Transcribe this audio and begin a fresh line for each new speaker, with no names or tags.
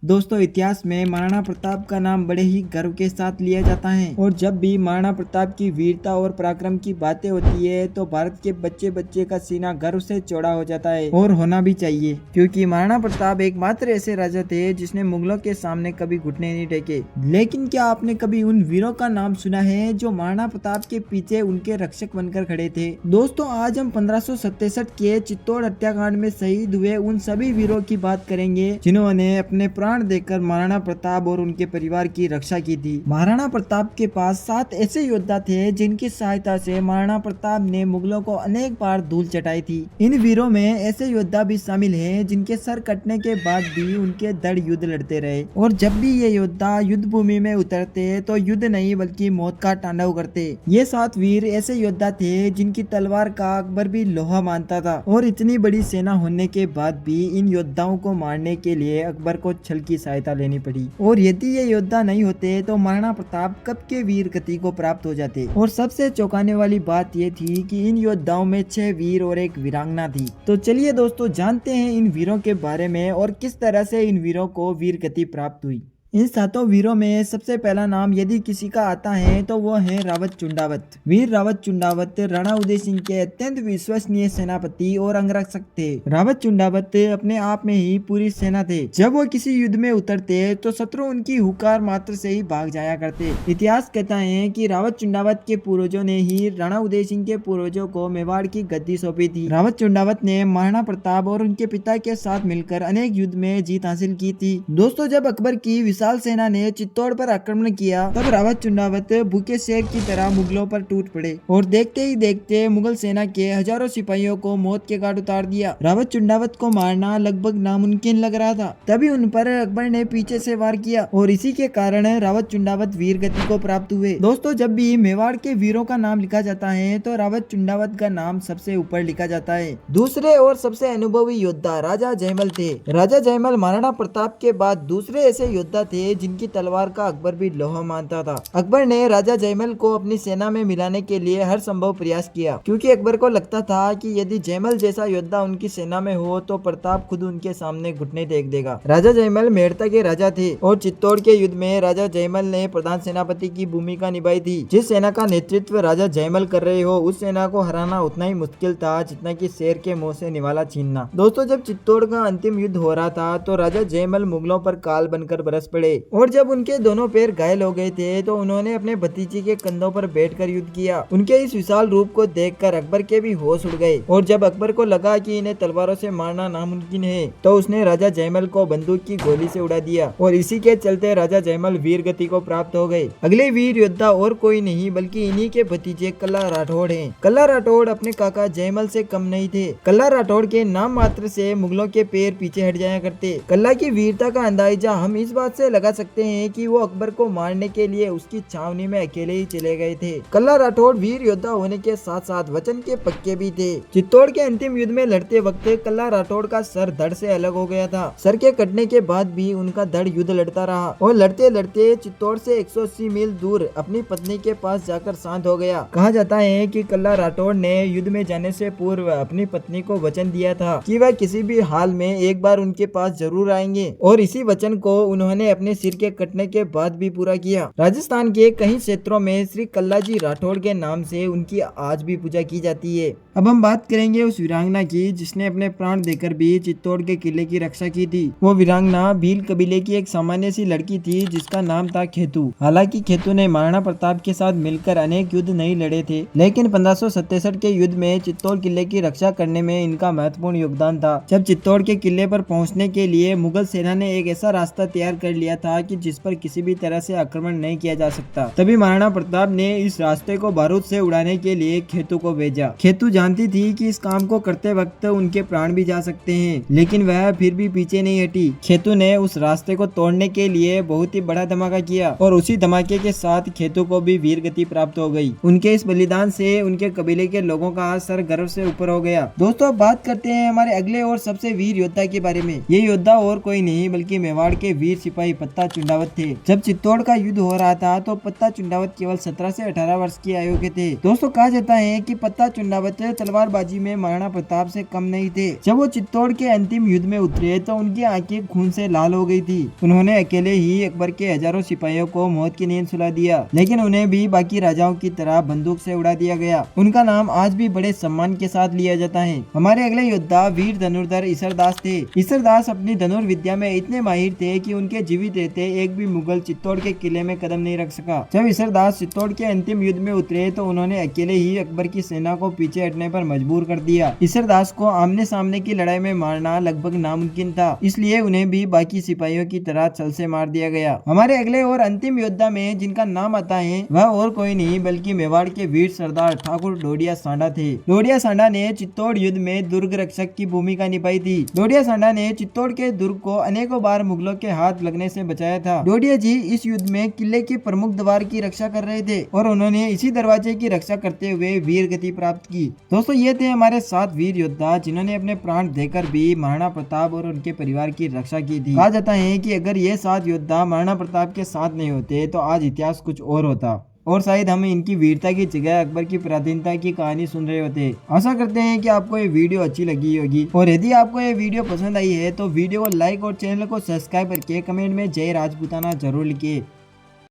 दोस्तों, इतिहास में महाराणा प्रताप का नाम बड़े ही गर्व के साथ लिया जाता है और जब भी महाराणा प्रताप की वीरता और पराक्रम की बातें होती है तो भारत के बच्चे बच्चे का सीना गर्व से चौड़ा हो जाता है और होना भी चाहिए, क्योंकि महाराणा प्रताप एकमात्र ऐसे राजा थे जिसने मुगलों के सामने कभी घुटने नहीं टेके। लेकिन क्या आपने कभी उन वीरों का नाम सुना है जो महाराणा प्रताप के पीछे उनके रक्षक बनकर खड़े थे? दोस्तों, आज हम 1567 के चित्तौड़ हत्याकांड में शहीद हुए उन सभी वीरों की बात करेंगे जिन्होंने अपने प्राण देकर महाराणा प्रताप और उनके परिवार की रक्षा की थी। महाराणा प्रताप के पास 7 ऐसे योद्धा थे जिनकी सहायता से महाराणा प्रताप ने मुगलों को अनेक बार धूल चटाई थी। इन वीरों में ऐसे योद्धा भी शामिल हैं जिनके सर कटने के बाद भी उनके दृढ़ युद्ध लड़ते रहे और जब भी ये योद्धा युद्ध भूमि में उतरते तो युद्ध नहीं बल्कि मौत का तांडव करते। ये 7 वीर ऐसे योद्धा थे जिनकी तलवार का अकबर भी लोहा मानता था और इतनी बड़ी सेना होने के बाद भी इन योद्धाओं को मारने के लिए अकबर को छल की सहायता लेनी पड़ी और यदि ये योद्धा नहीं होते तो महाराणा प्रताप कब के वीर गति को प्राप्त हो जाते। और सबसे चौंकाने वाली बात ये थी कि इन योद्धाओं में 6 वीर और एक वीरांगना थी। तो चलिए दोस्तों, जानते हैं इन वीरों के बारे में और किस तरह से इन वीरों को वीर गति प्राप्त हुई। इन 7 वीरों में सबसे पहला नाम यदि किसी का आता है तो वो है रावत चुंडावत। वीर रावत चुंडावत राणा उदय सिंह के अत्यंत विश्वसनीय सेनापति और अंगरक्षक थे। रावत चुंडावत अपने आप में ही पूरी सेना थे। जब वो किसी युद्ध में उतरते तो शत्रु उनकी हुकार मात्र से ही भाग जाया करते। इतिहास कहता है कि रावत चुंडावत के पूर्वजों ने ही राणा उदय सिंह के पूर्वजों को मेवाड़ की गद्दी सौंपी थी। रावत चुंडावत ने महाराणा प्रताप और उनके पिता के साथ मिलकर अनेक युद्ध में जीत हासिल की थी। दोस्तों, जब अकबर की विशाल सेना ने चित्तौड़ पर आक्रमण किया तब रावत चुंडावत भूखे शेर की तरह मुगलों पर टूट पड़े और देखते ही देखते मुगल सेना के हजारों सिपाहियों को मौत के घाट उतार दिया। रावत चुंडावत को मारना लगभग नामुमकिन लग रहा था, तभी उन पर अकबर ने पीछे से वार किया और इसी के कारण रावत चुंडावत वीर गति को प्राप्त हुए। दोस्तों, जब भी मेवाड़ के वीरों का नाम लिखा जाता है तो रावत चुंडावत का नाम सबसे ऊपर लिखा जाता है। दूसरे और सबसे अनुभवी योद्धा राजा जयमल थे। राजा जयमल महाराणा प्रताप के बाद दूसरे ऐसे योद्धा थे जिनकी तलवार का अकबर भी लोहा मानता था। अकबर ने राजा जयमल को अपनी सेना में मिलाने के लिए हर संभव प्रयास किया, क्योंकि अकबर को लगता था कि यदि जयमल जैसा योद्धा उनकी सेना में हो तो प्रताप खुद उनके सामने घुटने टेक देगा। राजा जयमल मेड़ता के राजा थे और चित्तौड़ के युद्ध में राजा जयमल ने प्रधान सेनापति की भूमिका निभाई थी। जिस सेना का नेतृत्व राजा जयमल कर रहे हो उस सेना को हराना उतना ही मुश्किल था जितना कि शेर के मुंह से निवाला छीनना। दोस्तों, जब चित्तौड़ का अंतिम युद्ध हो रहा था तो राजा जयमल मुगलों पर काल बनकर बरस पड़े और जब उनके दोनों पैर घायल हो गए थे तो उन्होंने अपने भतीजे के कंधों पर बैठकर युद्ध किया। उनके इस विशाल रूप को देखकर अकबर के भी होश उड़ गए और जब अकबर को लगा कि इन्हें तलवारों से मारना नामुमकिन है तो उसने राजा जयमल को बंदूक की गोली से उड़ा दिया और इसी के चलते राजा जयमल वीर गति को प्राप्त हो गए। अगले वीर योद्धा और कोई नहीं बल्कि इन्हीं के भतीजे कल्ला राठौड़ हैं। कल्ला राठौड़ अपने काका जयमल से कम नहीं थे। कल्ला राठौड़ के नाम मात्र से मुगलों के पैर पीछे हट जाया करते। कल्ला की वीरता का अंदाजा हम इस बात से लगा सकते हैं कि वो अकबर को मारने के लिए उसकी छावनी में अकेले ही चले गए थे। कल्ला राठौड़ वीर योद्धा होने के साथ साथ वचन के पक्के भी थे। चित्तौड़ के अंतिम युद्ध में लड़ते वक्त कल्ला राठौड़ का सर धड़ से अलग हो गया था। सर के कटने के बाद भी उनका धड़ युद्ध लड़ता रहा और लड़ते लड़ते चित्तौड़ से 180 मील दूर अपनी पत्नी के पास जाकर शांत हो गया। कहा जाता है कि कल्ला राठौड़ ने युद्ध में जाने से पूर्व अपनी पत्नी को वचन दिया था कि वह किसी भी हाल में एक बार उनके पास जरूर आएंगे और इसी वचन को उन्होंने अपने सिर के कटने के बाद भी पूरा किया। राजस्थान के कई क्षेत्रों में श्री कल्लाजी राठौड़ के नाम से उनकी आज भी पूजा की जाती है। अब हम बात करेंगे उस वीरांगना की जिसने अपने प्राण देकर भी चित्तौड़ के किले की रक्षा की थी। वो वीरांगना भील कबीले की एक सामान्य सी लड़की थी जिसका नाम था खेतू। हालांकि खेतू ने महाराणा प्रताप के साथ मिलकर अनेक युद्ध नहीं लड़े थे, लेकिन 1567 के युद्ध में चित्तौड़ किले की रक्षा करने में इनका महत्वपूर्ण योगदान था। जब चित्तौड़ के किले पर पहुंचने के लिए मुगल सेना ने एक ऐसा रास्ता तैयार कर लिया था कि जिस पर किसी भी तरह से आक्रमण नहीं किया जा सकता, तभी महाराणा प्रताप ने इस रास्ते को बारूद से उड़ाने के लिए खेतू को भेजा। खेतू जानती थी कि इस काम को करते वक्त उनके प्राण भी जा सकते हैं, लेकिन वह फिर भी पीछे नहीं हटी। खेतू ने उस रास्ते को तोड़ने के लिए बहुत ही बड़ा धमाका किया और उसी धमाके के साथ खेतू को भी वीर गति प्राप्त हो गई। उनके इस बलिदान से उनके कबीले के लोगों का सर गर्व से ऊपर हो गया। दोस्तों, अब बात करते हैं हमारे अगले और सबसे वीर योद्धा के बारे में। ये योद्धा और कोई नहीं बल्कि मेवाड़ के वीर सिपाही पत्ता चुंडावत थे। जब चित्तौड़ का युद्ध हो रहा था तो पत्ता चुंडावत केवल 17 से 18 वर्ष की आयु के थे। दोस्तों, कहा जाता है कि पत्ता चुंडावत ये तलवारबाजी में महाराणा प्रताप से कम नहीं थे। जब वो चित्तौड़ के अंतिम युद्ध में उतरे तो उनकी आंखें खून से लाल हो गई थी। उन्होंने अकेले ही अकबर के हजारों सिपाहियों को मौत की नींद सुला दिया, लेकिन उन्हें भी बाकी राजाओं की तरह बंदूक से उड़ा दिया गया। उनका नाम आज भी बड़े सम्मान के साथ लिया जाता है। हमारे अगले योद्धा वीर धनुर्धर ईसरदास थे। ईसरदास अपनी धनुर्विद्या में इतने माहिर थे कि उनके जीवित रहते एक भी मुगल चित्तौड़ के किले में कदम नहीं रख सका। जब ईसरदास चित्तौड़ के अंतिम युद्ध में उतरे तो उन्होंने अकेले ही अकबर की सेना को पीछे हटने पर मजबूर कर दिया। ईसरदास को आमने सामने की लड़ाई में मारना लगभग नामुमकिन था, इसलिए उन्हें भी बाकी सिपाहियों की तरह छल से मार दिया गया। हमारे अगले और अंतिम योद्धा में जिनका नाम आता है वह और कोई नहीं बल्कि मेवाड़ के वीर सरदार ठाकुर डोडिया सांडा थे। डोडिया सांडा ने चित्तौड़ युद्ध में दुर्ग रक्षक की भूमिका निभाई थी। डोडिया सांडा ने चित्तौड़ के दुर्ग को अनेकों बार मुगलों के हाथ लगने से बचाया था। डोडिया जी इस युद्ध में किले के प्रमुख द्वार की रक्षा कर रहे थे और उन्होंने इसी दरवाजे की रक्षा करते हुए वीर गति प्राप्त की। दोस्तों, ये थे हमारे 7 वीर योद्धा जिन्होंने अपने प्राण देकर भी महाराणा प्रताप और उनके परिवार की रक्षा की थी। कहा जाता है कि अगर ये 7 योद्धा महाराणा प्रताप के साथ नहीं होते तो आज इतिहास कुछ और होता और शायद हम इनकी वीरता की जगह अकबर की पराधीनता की कहानी सुन रहे होते। आशा करते हैं कि आपको ये वीडियो अच्छी लगी होगी और यदि आपको ये वीडियो पसंद आई है तो वीडियो को लाइक और चैनल को सब्सक्राइब करके कमेंट में जय राजपूताना जरूर लिखिए।